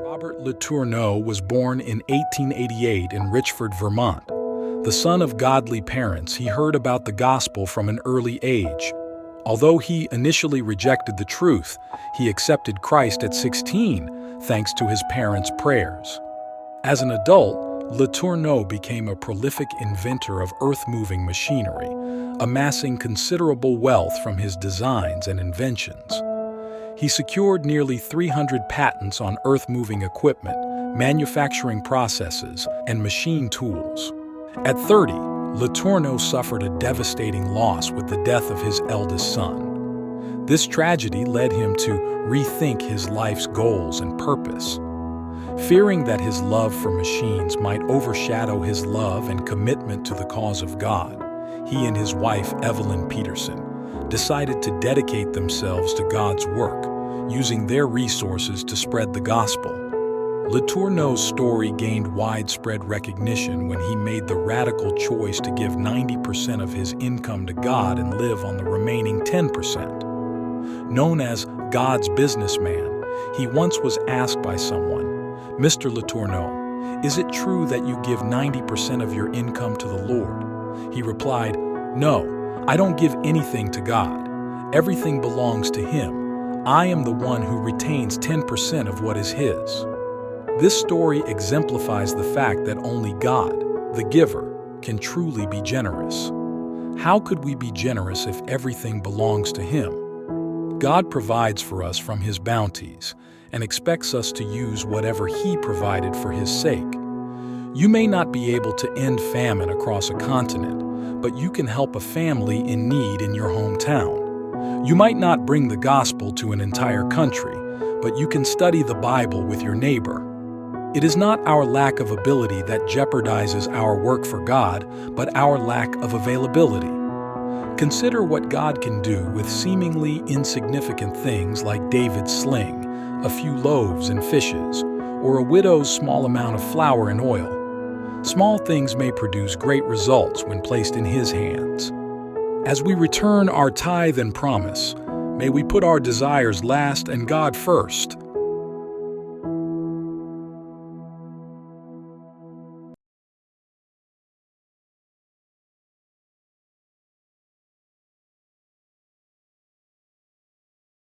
Robert Letourneau was born in 1888 in Richford, Vermont. The son of godly parents, he heard about the gospel from an early age. Although he initially rejected the truth, he accepted Christ at 16, thanks to his parents' prayers. As an adult, Letourneau became a prolific inventor of earth-moving machinery, amassing considerable wealth from his designs and inventions. He secured nearly 300 patents on earth-moving equipment, manufacturing processes, and machine tools. At 30, Letourneau suffered a devastating loss with the death of his eldest son. This tragedy led him to rethink his life's goals and purpose. Fearing that his love for machines might overshadow his love and commitment to the cause of God, he and his wife, Evelyn Peterson, decided to dedicate themselves to God's work, using their resources to spread the gospel. Letourneau's story gained widespread recognition when he made the radical choice to give 90% of his income to God and live on the remaining 10%. Known as God's businessman, he once was asked by someone, "Mr. Letourneau, is it true that you give 90% of your income to the Lord?" He replied, "No, I don't give anything to God. Everything belongs to Him. I am the one who retains 10% of what is His." This story exemplifies the fact that only God, the giver, can truly be generous. How could we be generous if everything belongs to Him? God provides for us from His bounties and expects us to use whatever He provided for His sake. You may not be able to end famine across a continent, but you can help a family in need in your hometown. You might not bring the gospel to an entire country, but you can study the Bible with your neighbor. It is not our lack of ability that jeopardizes our work for God, but our lack of availability. Consider what God can do with seemingly insignificant things like David's sling, a few loaves and fishes, or a widow's small amount of flour and oil. Small things may produce great results when placed in His hands. As we return our tithe and promise, may we put our desires last and God first.